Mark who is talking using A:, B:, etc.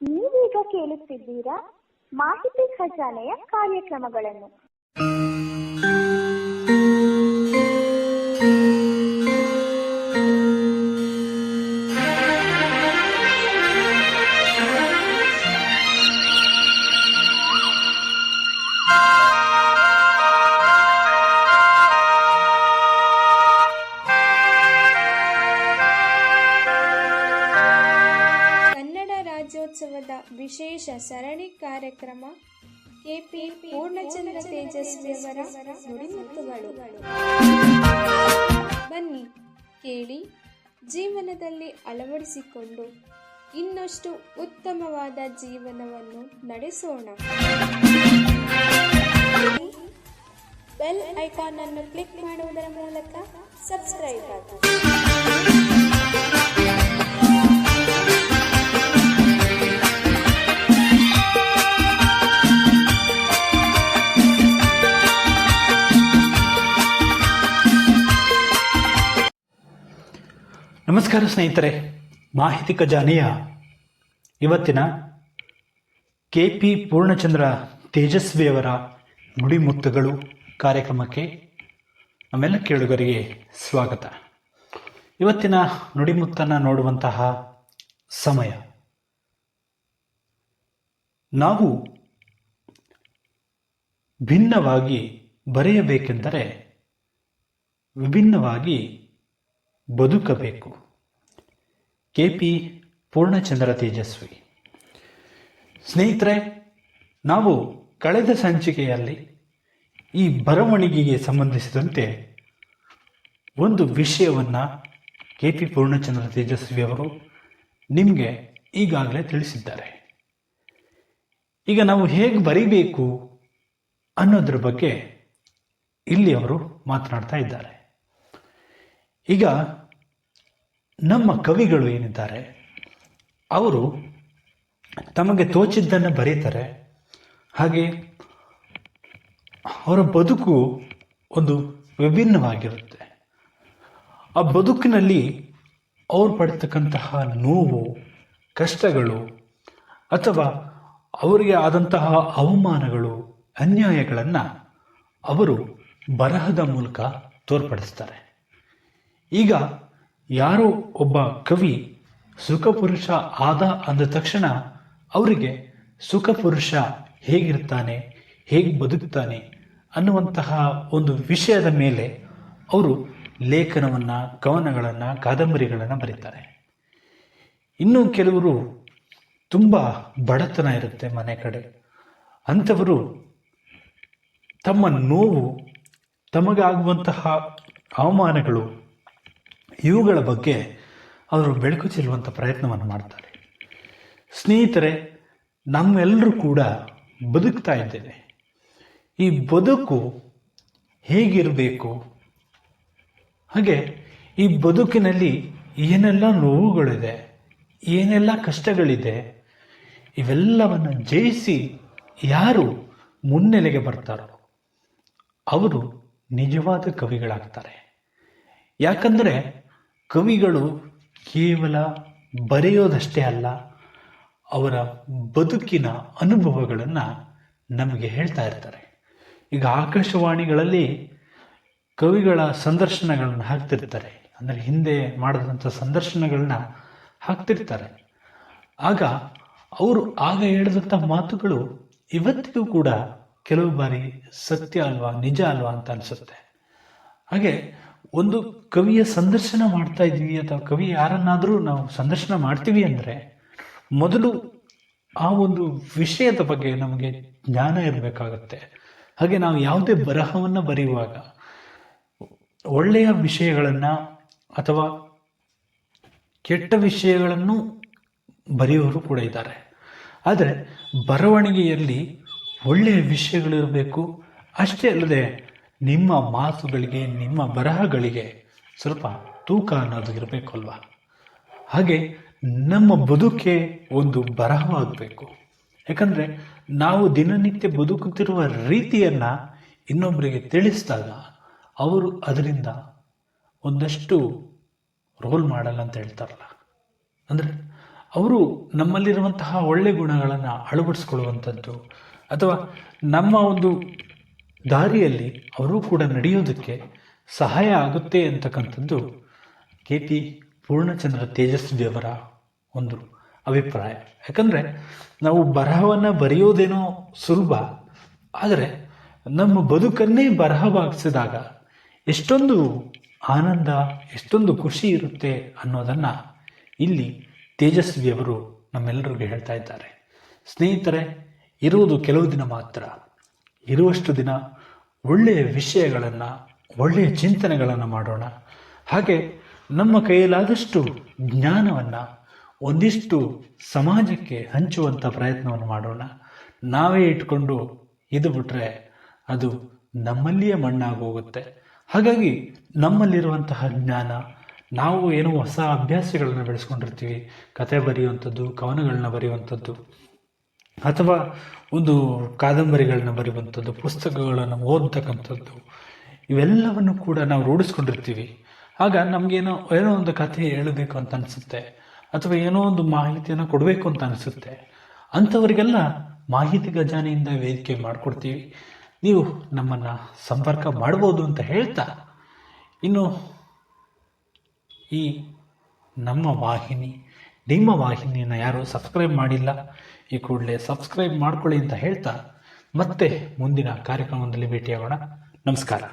A: ನೀವೀಗ ಕೇಳುತ್ತಿದ್ದೀರಾ ಮಾಹಿತಿ ಖಜಾನೆಯ ಕಾರ್ಯಕ್ರಮಗಳನ್ನು.
B: ರಾಜ್ಯೋತ್ಸವದ ವಿಶೇಷ ಸರಣಿ ಕಾರ್ಯಕ್ರಮ ಕೆಪಿ ಪೂರ್ಣಚಂದ್ರ ತೇಜಸ್ವಿಯವರ ನುಡಿಮುತ್ತುಗಳು. ಬನ್ನಿ ಕೇಳಿ, ಜೀವನದಲ್ಲಿ ಅಳವಡಿಸಿಕೊಂಡು ಇನ್ನಷ್ಟು ಉತ್ತಮವಾದ ಜೀವನವನ್ನು ನಡೆಸೋಣ. ಬೆಲ್ ಐಕಾನ್ ಅನ್ನು ಕ್ಲಿಕ್ ಮಾಡುವುದರ ಮೂಲಕ ಸಬ್ಸ್ಕ್ರೈಬ್ ಆಗಿ.
C: ನಮಸ್ಕಾರ ಸ್ನೇಹಿತರೆ, ಮಾಹಿತಿ ಖಜಾನೆಯ ಇವತ್ತಿನ ಕೆಪಿ ಪೂರ್ಣಚಂದ್ರ ತೇಜಸ್ವಿಯವರ ನುಡಿಮುತ್ತುಗಳು ಕಾರ್ಯಕ್ರಮಕ್ಕೆ ನಮ್ಮೆಲ್ಲ ಕೇಳುಗರಿಗೆ ಸ್ವಾಗತ. ಇವತ್ತಿನ ನುಡಿಮುತ್ತನ್ನು ನೋಡುವಂತಹ ಸಮಯ. ನಾವು ಭಿನ್ನವಾಗಿ ಬರೆಯಬೇಕೆಂದರೆ ವಿಭಿನ್ನವಾಗಿ ಬದುಕಬೇಕು. ಕೆಪಿ ಪೂರ್ಣಚಂದ್ರ ತೇಜಸ್ವಿ. ಸ್ನೇಹಿತರೆ, ನಾವು ಕಳೆದ ಸಂಚಿಕೆಯಲ್ಲಿ ಈ ಬರವಣಿಗೆಗೆ ಸಂಬಂಧಿಸಿದಂತೆ ಒಂದು ವಿಷಯವನ್ನು ಕೆಪಿ ಪೂರ್ಣಚಂದ್ರ ತೇಜಸ್ವಿ ಅವರು ನಿಮಗೆ ಈಗಾಗಲೇ ತಿಳಿಸಿದ್ದಾರೆ. ಈಗ ನಾವು ಹೇಗೆ ಬರೀಬೇಕು ಅನ್ನೋದ್ರ ಬಗ್ಗೆ ಇಲ್ಲಿ ಅವರು ಮಾತನಾಡ್ತಾ ಇದ್ದಾರೆ. ಈಗ ನಮ್ಮ ಕವಿಗಳು ಏನಿದ್ದಾರೆ, ಅವರು ತಮಗೆ ತೋಚಿದ್ದನ್ನು ಬರೀತಾರೆ. ಹಾಗೆ ಅವರ ಬದುಕು ಒಂದು ವಿಭಿನ್ನವಾಗಿರುತ್ತೆ. ಆ ಬದುಕಿನಲ್ಲಿ ಅವರು ಪಡ್ತಕ್ಕಂತಹ ನೋವು, ಕಷ್ಟಗಳು ಅಥವಾ ಅವರಿಗೆ ಆದಂತಹ ಅವಮಾನಗಳು, ಅನ್ಯಾಯಗಳನ್ನು ಅವರು ಬರಹದ ಮೂಲಕ ತೋರ್ಪಡಿಸ್ತಾರೆ. ಈಗ ಯಾರೋ ಒಬ್ಬ ಕವಿ ಸುಖಪುರುಷ ಆದ ಅಂದ ತಕ್ಷಣ ಅವರಿಗೆ ಸುಖಪುರುಷ ಹೇಗಿರ್ತಾನೆ, ಹೇಗೆ ಬದುಕ್ತಾನೆ ಅನ್ನುವಂತಹ ಒಂದು ವಿಷಯದ ಮೇಲೆ ಅವರು ಲೇಖನವನ್ನು, ಕವನಗಳನ್ನು, ಕಾದಂಬರಿಗಳನ್ನು ಬರೀತಾರೆ. ಇನ್ನು ಕೆಲವರು ತುಂಬ ಬಡತನ ಇರುತ್ತೆ ಮನೆ ಕಡೆ, ಅಂಥವರು ತಮ್ಮ ನೋವು, ತಮಗಾಗುವಂತಹ ಅವಮಾನಗಳು, ಇವುಗಳ ಬಗ್ಗೆ ಅವರು ಬೆಳಕು ಚೆಲ್ಲುವಂಥ ಪ್ರಯತ್ನವನ್ನು ಮಾಡ್ತಾರೆ. ಸ್ನೇಹಿತರೆ, ನಮ್ಮೆಲ್ಲರೂ ಕೂಡ ಬದುಕ್ತಾ ಇದ್ದೇವೆ. ಈ ಬದುಕು ಹೇಗಿರಬೇಕು, ಹಾಗೆ ಈ ಬದುಕಿನಲ್ಲಿ ಏನೆಲ್ಲ ನೋವುಗಳಿದೆ, ಏನೆಲ್ಲ ಕಷ್ಟಗಳಿದೆ, ಇವೆಲ್ಲವನ್ನು ಜಯಿಸಿ ಯಾರು ಮುನ್ನೆಲೆಗೆ ಬರ್ತಾರೋ ಅವರು ನಿಜವಾದ ಕವಿಗಳಾಗ್ತಾರೆ. ಯಾಕಂದರೆ ಕವಿಗಳು ಕೇವಲ ಬರೆಯೋದಷ್ಟೇ ಅಲ್ಲ, ಅವರ ಬದುಕಿನ ಅನುಭವಗಳನ್ನು ನಮಗೆ ಹೇಳ್ತಾ ಇರ್ತಾರೆ. ಈಗ ಆಕಾಶವಾಣಿಗಳಲ್ಲಿ ಕವಿಗಳ ಸಂದರ್ಶನಗಳನ್ನು ಹಾಕ್ತಿರ್ತಾರೆ, ಅಂದರೆ ಹಿಂದೆ ಮಾಡಿದಂಥ ಸಂದರ್ಶನಗಳನ್ನ ಹಾಕ್ತಿರ್ತಾರೆ. ಆಗ ಅವರು ಆಗ ಹೇಳಿದಂಥ ಮಾತುಗಳು ಇವತ್ತಿಗೂ ಕೂಡ ಕೆಲವು ಬಾರಿ ಸತ್ಯ ಅಲ್ವಾ, ನಿಜ ಅಲ್ವಾ ಅಂತ ಅನಿಸುತ್ತೆ. ಹಾಗೆ ಒಂದು ಕವಿಯ ಸಂದರ್ಶನ ಮಾಡ್ತಾ ಇದ್ವಿ ಅಥವಾ ಕವಿ ಯಾರನ್ನಾದರೂ ನಾವು ಸಂದರ್ಶನ ಮಾಡ್ತೀವಿ ಅಂದರೆ ಮೊದಲು ಆ ಒಂದು ವಿಷಯದ ಬಗ್ಗೆ ನಮಗೆ ಜ್ಞಾನ ಇರಬೇಕಾಗತ್ತೆ. ಹಾಗೆ ನಾವು ಯಾವುದೇ ಬರಹವನ್ನು ಬರೆಯುವಾಗ ಒಳ್ಳೆಯ ವಿಷಯಗಳನ್ನು ಅಥವಾ ಕೆಟ್ಟ ವಿಷಯಗಳನ್ನು ಬರೆಯುವವರು ಕೂಡ ಇದ್ದಾರೆ. ಆದರೆ ಬರವಣಿಗೆಯಲ್ಲಿ ಒಳ್ಳೆಯ ವಿಷಯಗಳಿರಬೇಕು. ಅಷ್ಟೇ ಅಲ್ಲದೆ ನಿಮ್ಮ ಮಾತುಗಳಿಗೆ, ನಿಮ್ಮ ಬರಹಗಳಿಗೆ ಸ್ವಲ್ಪ ತೂಕ ಅನ್ನೋದು ಇರಬೇಕು ಅಲ್ವಾ. ಹಾಗೆ ನಮ್ಮ ಬದುಕೆ ಒಂದು ಬರಹವಾಗಬೇಕು. ಯಾಕಂದರೆ ನಾವು ದಿನನಿತ್ಯ ಬದುಕುತ್ತಿರುವ ರೀತಿಯನ್ನು ಇನ್ನೊಬ್ಬರಿಗೆ ತಿಳಿಸಿದಾಗ ಅವರು ಅದರಿಂದ ಒಂದಷ್ಟು ರೋಲ್ ಮಾಡಲ್ಲ ಅಂತ ಹೇಳ್ತಾರಲ್ಲ, ಅಂದರೆ ಅವರು ನಮ್ಮಲ್ಲಿರುವಂತಹ ಒಳ್ಳೆ ಗುಣಗಳನ್ನು ಅಳವಡಿಸ್ಕೊಳ್ಳುವಂಥದ್ದು ಅಥವಾ ನಮ್ಮ ಒಂದು ದಾರಿಯಲ್ಲಿ ಅವರು ಕೂಡ ನಡೆಯೋದಕ್ಕೆ ಸಹಾಯ ಆಗುತ್ತೆ ಅಂತಕ್ಕಂಥದ್ದು KP ಪೂರ್ಣಚಂದ್ರ ತೇಜಸ್ವಿಯವರ ಒಂದು ಅಭಿಪ್ರಾಯ. ಯಾಕಂದರೆ ನಾವು ಬರಹವನ್ನು ಬರೆಯೋದೇನೋ ಸುಲಭ, ಆದರೆ ನಮ್ಮ ಬದುಕನ್ನೇ ಬರಹವಾಗಿಸಿದಾಗ ಎಷ್ಟೊಂದು ಆನಂದ, ಎಷ್ಟೊಂದು ಖುಷಿ ಇರುತ್ತೆ ಅನ್ನೋದನ್ನು ಇಲ್ಲಿ ತೇಜಸ್ವಿಯವರು ನಮ್ಮೆಲ್ಲರಿಗೂ ಹೇಳ್ತಾ ಇದ್ದಾರೆ. ಸ್ನೇಹಿತರೆ, ಇರುವುದು ಕೆಲವು ದಿನ ಮಾತ್ರ. ಇರುವಷ್ಟು ದಿನ ಒಳ್ಳೆಯ ವಿಷಯಗಳನ್ನು, ಒಳ್ಳೆಯ ಚಿಂತನೆಗಳನ್ನು ಮಾಡೋಣ. ಹಾಗೆ ನಮ್ಮ ಕೈಯಲ್ಲಾದಷ್ಟು ಜ್ಞಾನವನ್ನು ಒಂದಿಷ್ಟು ಸಮಾಜಕ್ಕೆ ಹಂಚುವಂಥ ಪ್ರಯತ್ನವನ್ನು ಮಾಡೋಣ. ನಾವೇ ಇಟ್ಕೊಂಡು ಇದು ಬಿಟ್ಟರೆ ಅದು ನಮ್ಮಲ್ಲಿಯೇ ಮಣ್ಣಾಗೋಗುತ್ತೆ. ಹಾಗಾಗಿ ನಮ್ಮಲ್ಲಿರುವಂತಹ ಜ್ಞಾನ, ನಾವು ಏನೋ ಹೊಸ ಅಭ್ಯಾಸಗಳನ್ನು ಬೆಳೆಸ್ಕೊಂಡಿರ್ತೀವಿ, ಕತೆ ಬರೆಯುವಂಥದ್ದು, ಕವನಗಳನ್ನ ಬರೆಯುವಂಥದ್ದು, ಅಥವಾ ಒಂದು ಕಾದಂಬರಿಗಳನ್ನ ಬರೆಯುವಂಥದ್ದು, ಪುಸ್ತಕಗಳನ್ನು ಓದತಕ್ಕಂಥದ್ದು, ಇವೆಲ್ಲವನ್ನು ಕೂಡ ನಾವು ರೂಢಿಸ್ಕೊಂಡಿರ್ತೀವಿ. ಆಗ ನಮಗೇನೋ ಒಂದು ಕಥೆ ಹೇಳಬೇಕು ಅಂತ ಅನಿಸುತ್ತೆ, ಅಥವಾ ಏನೋ ಒಂದು ಮಾಹಿತಿಯನ್ನು ಕೊಡಬೇಕು ಅಂತ ಅನಿಸುತ್ತೆ. ಅಂಥವರಿಗೆಲ್ಲ ಮಾಹಿತಿ ಖಜಾನೆಯಿಂದ ವೇದಿಕೆ ಮಾಡಿಕೊಡ್ತೀವಿ. ನೀವು ನಮ್ಮನ್ನು ಸಂಪರ್ಕ ಮಾಡ್ಬೋದು ಅಂತ ಹೇಳ್ತಾ, ಇನ್ನು ಈ ನಮ್ಮ ವಾಹಿನಿ, ನಿಮ್ಮ ವಾಹಿನಿಯನ್ನು ಯಾರು ಸಬ್ಸ್ಕ್ರೈಬ್ ಮಾಡಿಲ್ಲ, ಈ ಕೂಡಲೇ ಸಬ್ಸ್ಕ್ರೈಬ್ ಮಾಡ್ಕೊಳ್ಳಿ ಅಂತ ಹೇಳ್ತಾ ಮತ್ತೆ ಮುಂದಿನ ಕಾರ್ಯಕ್ರಮದಲ್ಲಿ ಭೇಟಿಯಾಗೋಣ. ನಮಸ್ಕಾರ.